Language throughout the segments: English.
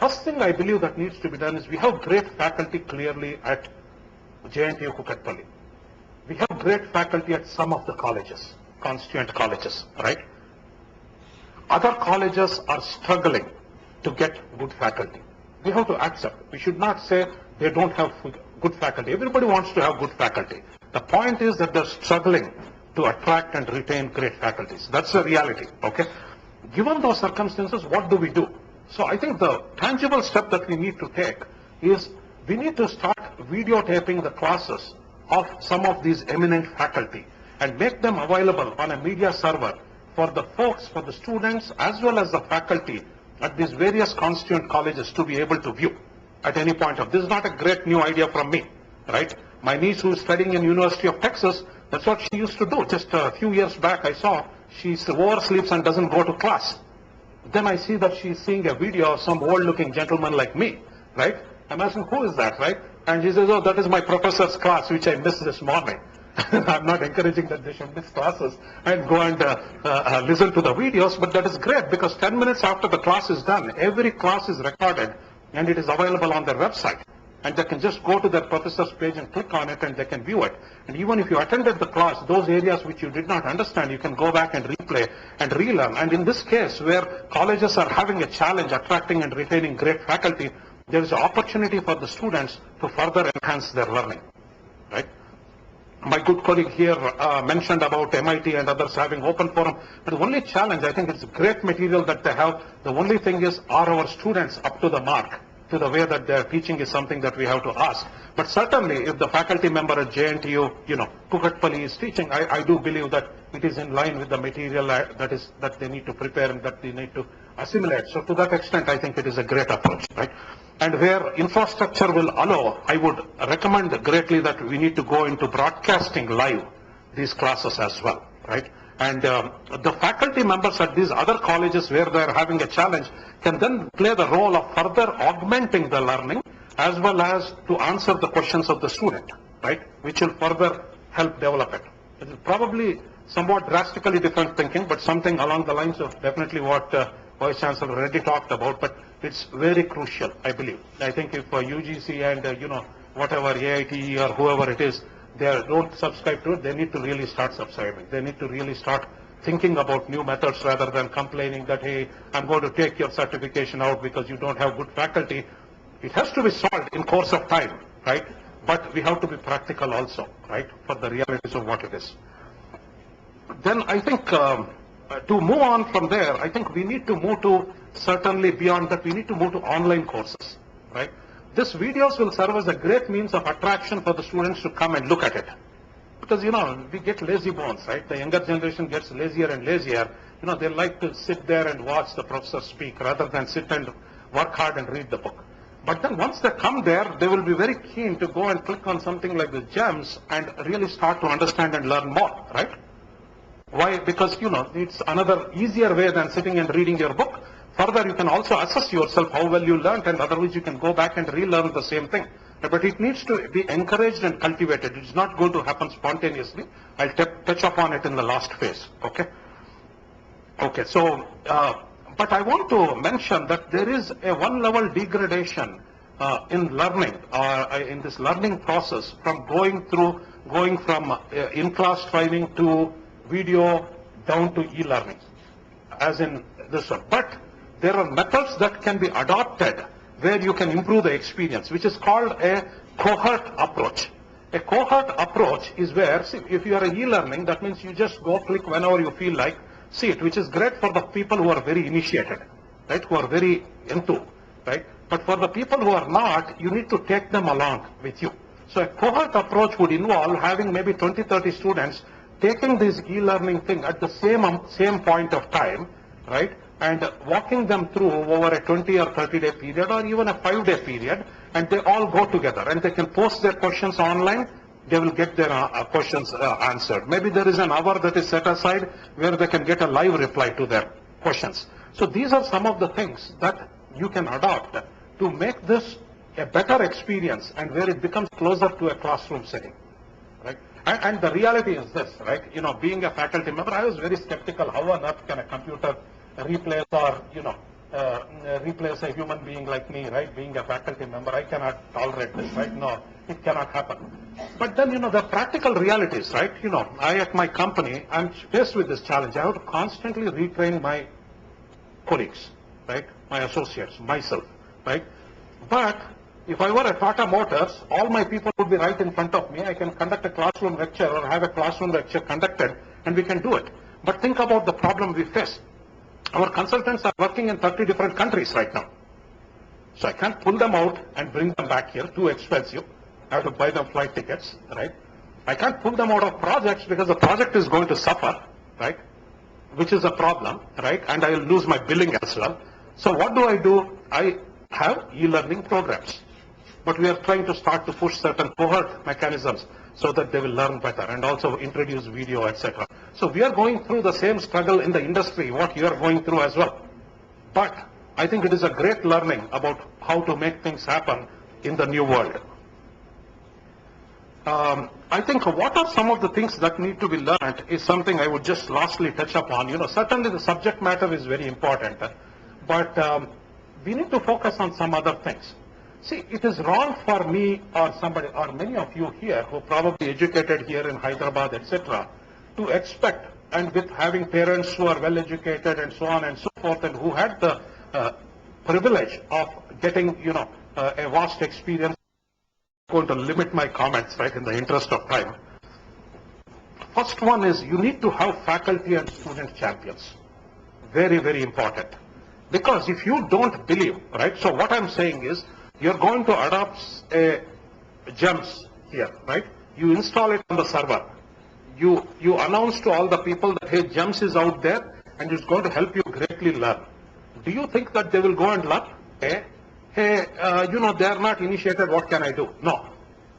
first thing I believe that needs to be done is we have great faculty clearly at JNTU Kukatpally. We have great faculty at some of the colleges, constituent colleges, right? Other colleges are struggling to get good faculty. We have to accept. We should not say they don't have good faculty. Everybody wants to have good faculty. The point is that they're struggling to attract and retain great faculties. That's the reality, okay? Given those circumstances, what do we do? So I think the tangible step that we need to take is we need to start videotaping the classes of some of these eminent faculty and make them available on a media server for the folks, for the students, as well as the faculty at these various constituent colleges to be able to view at any point of. This is not a great new idea from me, right? My niece who is studying in University of Texas, that's what she used to do. Just a few years back I saw she oversleeps and doesn't go to class. Then I see that she's seeing a video of some old-looking gentleman like me, right? I'm asking, who is that, right? And she says, oh, that is my professor's class, which I missed this morning. I'm not encouraging that they should miss classes and go and listen to the videos, but that is great because 10 minutes after the class is done, every class is recorded and it is available on their website. And they can just go to their professor's page and click on it and they can view it. And even if you attended the class, those areas which you did not understand, you can go back and replay and relearn. And in this case, where colleges are having a challenge attracting and retaining great faculty, there is an opportunity for the students to further enhance their learning, right? My good colleague here mentioned about MIT and others having open forum. But the only challenge, I think it's great material that they have. The only thing is, are our students up to the mark, to the way that they're teaching is something that we have to ask. But certainly, if the faculty member at JNTU, Kukatpally is teaching, I do believe that it is in line with the material that they need to prepare and that they need to assimilate. So to that extent, I think it is a great approach, right? And where infrastructure will allow, I would recommend greatly that we need to go into broadcasting live these classes as well, right? And the faculty members at these other colleges where they're having a challenge can then play the role of further augmenting the learning as well as to answer the questions of the student, right? Which will further help develop it. It is probably somewhat drastically different thinking, but something along the lines of definitely what Vice Chancellor already talked about, but it's very crucial, I believe. I think if UGC and, whatever AITE or whoever it is, they don't subscribe to it, they need to really start subscribing. They need to really start thinking about new methods rather than complaining that, hey, I'm going to take your certification out because you don't have good faculty. It has to be solved in course of time, right? But we have to be practical also, right, for the realities of what it is. Then I think to move on from there, I think we need to move to, certainly beyond that, we need to move to online courses, right? These videos will serve as a great means of attraction for the students to come and look at it. Because, we get lazy bones, right? The younger generation gets lazier and lazier. They like to sit there and watch the professor speak rather than sit and work hard and read the book. But then once they come there, they will be very keen to go and click on something like the GEMS and really start to understand and learn more, right? Why? Because, it's another easier way than sitting and reading your book. Further, you can also assess yourself how well you learned, and otherwise you can go back and relearn the same thing. But it needs to be encouraged and cultivated. It's not going to happen spontaneously. I'll touch upon it in the last phase, okay? Okay, so, but I want to mention that there is a one-level degradation in learning, in this learning process from going from in-class training to video down to e-learning, as in this one. But there are methods that can be adopted where you can improve the experience, which is called a cohort approach. A cohort approach is where, see, if you are a e-learning, that means you just go click whenever you feel like, see it, which is great for the people who are very initiated, right, who are very into, right? But for the people who are not, you need to take them along with you. So a cohort approach would involve having maybe 20, 30 students taking this e-learning thing at the same point of time, right, and walking them through over a 20 or 30-day period or even a 5-day period, and they all go together and they can post their questions online. They will get their questions answered. Maybe there is an hour that is set aside where they can get a live reply to their questions. So these are some of the things that you can adopt to make this a better experience and where it becomes closer to a classroom setting, right? And the reality is this, right? Being a faculty member, I was very skeptical. How on earth can a computer replace or, replace a human being like me, right? Being a faculty member, I cannot tolerate this, right? No, it cannot happen. But then, the practical realities, right? I at my company, I'm faced with this challenge. I have to constantly retrain my colleagues, right? My associates, myself, right? But if I were at Tata Motors, all my people would be right in front of me. I can conduct a classroom lecture or have a classroom lecture conducted, and we can do it. But think about the problem we face. Our consultants are working in 30 different countries right now. So I can't pull them out and bring them back here, too expensive. I have to buy them flight tickets, right? I can't pull them out of projects because the project is going to suffer, right? Which is a problem, right? And I will lose my billing as well. So what do? I have e-learning programs. But we are trying to start to push certain cohort mechanisms so that they will learn better and also introduce video, etc. So we are going through the same struggle in the industry, what you are going through as well. But I think it is a great learning about how to make things happen in the new world. I think what are some of the things that need to be learned is something I would just lastly touch upon. Certainly the subject matter is very important, but we need to focus on some other things. See, it is wrong for me or somebody or many of you here who are probably educated here in Hyderabad, etc., to expect, and with having parents who are well educated and so on and so forth, and who had the privilege of getting, a vast experience. I'm going to limit my comments, right, in the interest of time. First one is you need to have faculty and student champions. Very, very important. Because if you don't believe, right, so what I'm saying is, you're going to adopt a GEMS here, right? You install it on the server. You announce to all the people that, hey, GEMS is out there and it's going to help you greatly learn. Do you think that they will go and learn? Hey, they are not initiated, what can I do? No.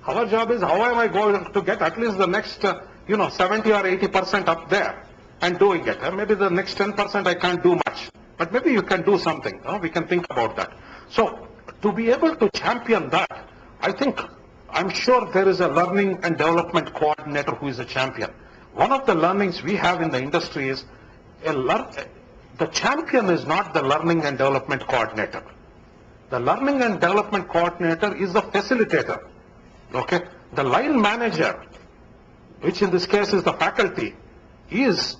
Our job is, how am I going to get at least the next, 70 or 80% up there and doing it? Maybe the next 10% I can't do much. But maybe you can do something. We can think about that. So, to be able to champion that, I'm sure there is a learning and development coordinator who is a champion. One of the learnings we have in the industry is the champion is not the learning and development coordinator. The learning and development coordinator is the facilitator. Okay? The line manager, which in this case is the faculty, is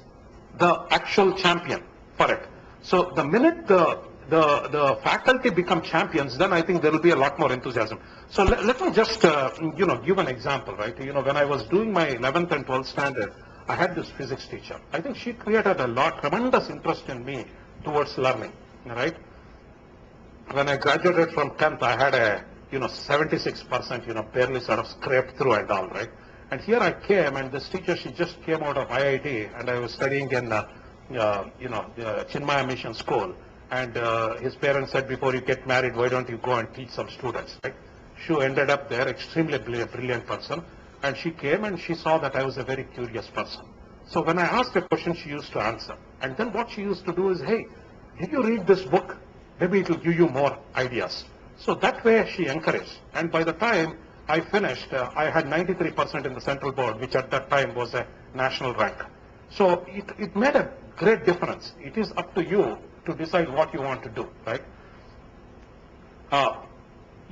the actual champion for it. So the minute the faculty become champions, then I think there will be a lot more enthusiasm. So let me just, give an example, right? When I was doing my 11th and 12th standard, I had this physics teacher. I think she created tremendous interest in me towards learning, right? When I graduated from 10th, I had a, 76%, barely sort of scraped through and all, right? And here I came, and this teacher, she just came out of IIT, and I was studying in, the Chinmaya Mission School. And his parents said, before you get married, why don't you go and teach some students, right? She ended up there, extremely brilliant person. And she came and she saw that I was a very curious person. So when I asked a question, she used to answer. And then what she used to do is, hey, did you read this book? Maybe it will give you more ideas. So that way she encouraged. And by the time I finished, I had 93% in the central board, which at that time was a national rank. So it made a great difference. It is up to you to decide what you want to do, right?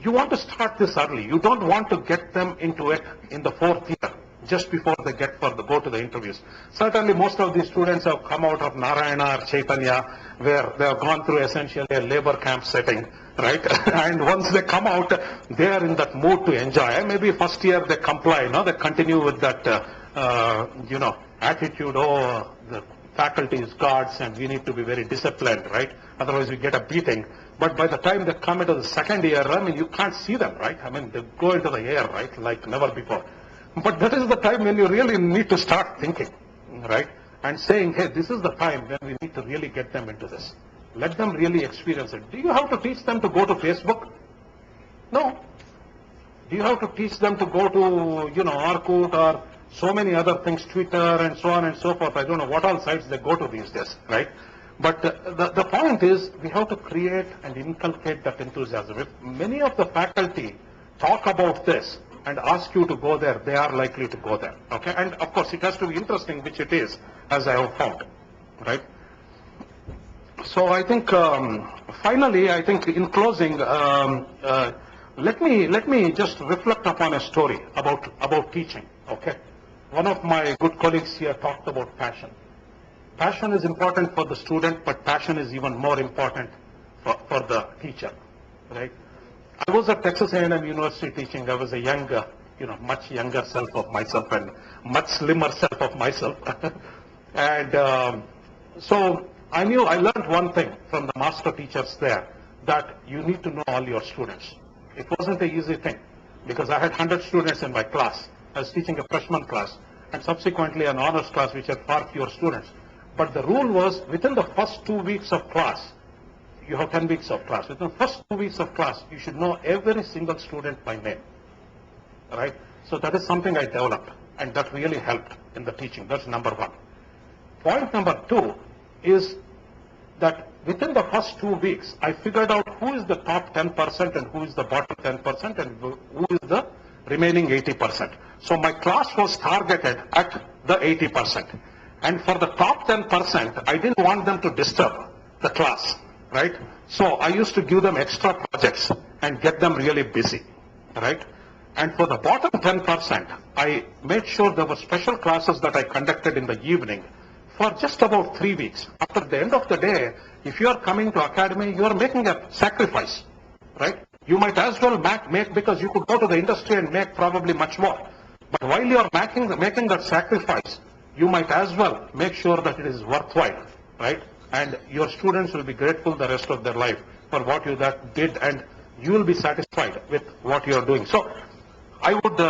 You want to start this early. You don't want to get them into it in the 4th year, just before they go to the interviews. Certainly most of these students have come out of Narayana or Chaitanya, where they have gone through essentially a labor camp setting, right? And once they come out, they are in that mood to enjoy. Maybe first year they comply, they continue with that, attitude, the faculty is gods and we need to be very disciplined, right? Otherwise we get a beating. But by the time they come into the second year, you can't see them, right? They go into the air, right? Like never before. But that is the time when you really need to start thinking, right? And saying, hey, this is the time when we need to really get them into this. Let them really experience it. Do you have to teach them to go to Facebook? No. Do you have to teach them to go to, Orkut or so many other things, Twitter and so on and so forth? I don't know what all sites they go to these days, right? But the point is, we have to create and inculcate that enthusiasm. If many of the faculty talk about this and ask you to go there, they are likely to go there, okay? And of course, it has to be interesting, which it is, as I have found, right? So I think, finally, I think in closing, let me just reflect upon a story about teaching, okay? One of my good colleagues here talked about passion. Passion is important for the student, but passion is even more important for the teacher, right? I was at Texas A&M University teaching. I was a younger, much younger self of myself and much slimmer self of myself. And so I learned one thing from the master teachers there, that you need to know all your students. It wasn't an easy thing because I had 100 students in my class. I was teaching a freshman class and subsequently an honors class which had far fewer students. But the rule was within the first 2 weeks of class, you have 10 weeks of class. Within the first 2 weeks of class, you should know every single student by name, right? So that is something I developed and that really helped in the teaching. That's number one. Point number two is that within the first 2 weeks, I figured out who is the top 10% and who is the bottom 10% and who is the remaining 80%. So my class was targeted at the 80%. And for the top 10%, I didn't want them to disturb the class, right? So I used to give them extra projects and get them really busy, right? And for the bottom 10%, I made sure there were special classes that I conducted in the evening for just about 3 weeks. After the end of the day, if you are coming to academy, you are making a sacrifice, right? You might as well make because you could go to the industry and make probably much more. But while you are making that sacrifice, you might as well make sure that it is worthwhile, right? And your students will be grateful the rest of their life for what you did, and you will be satisfied with what you are doing. So I would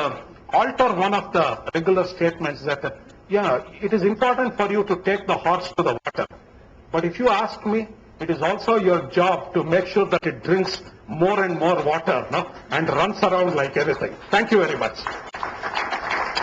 alter one of the regular statements that, yeah, it is important for you to take the horse to the water. But if you ask me, it is also your job to make sure that it drinks more and more water, no? And runs around like anything. Thank you very much.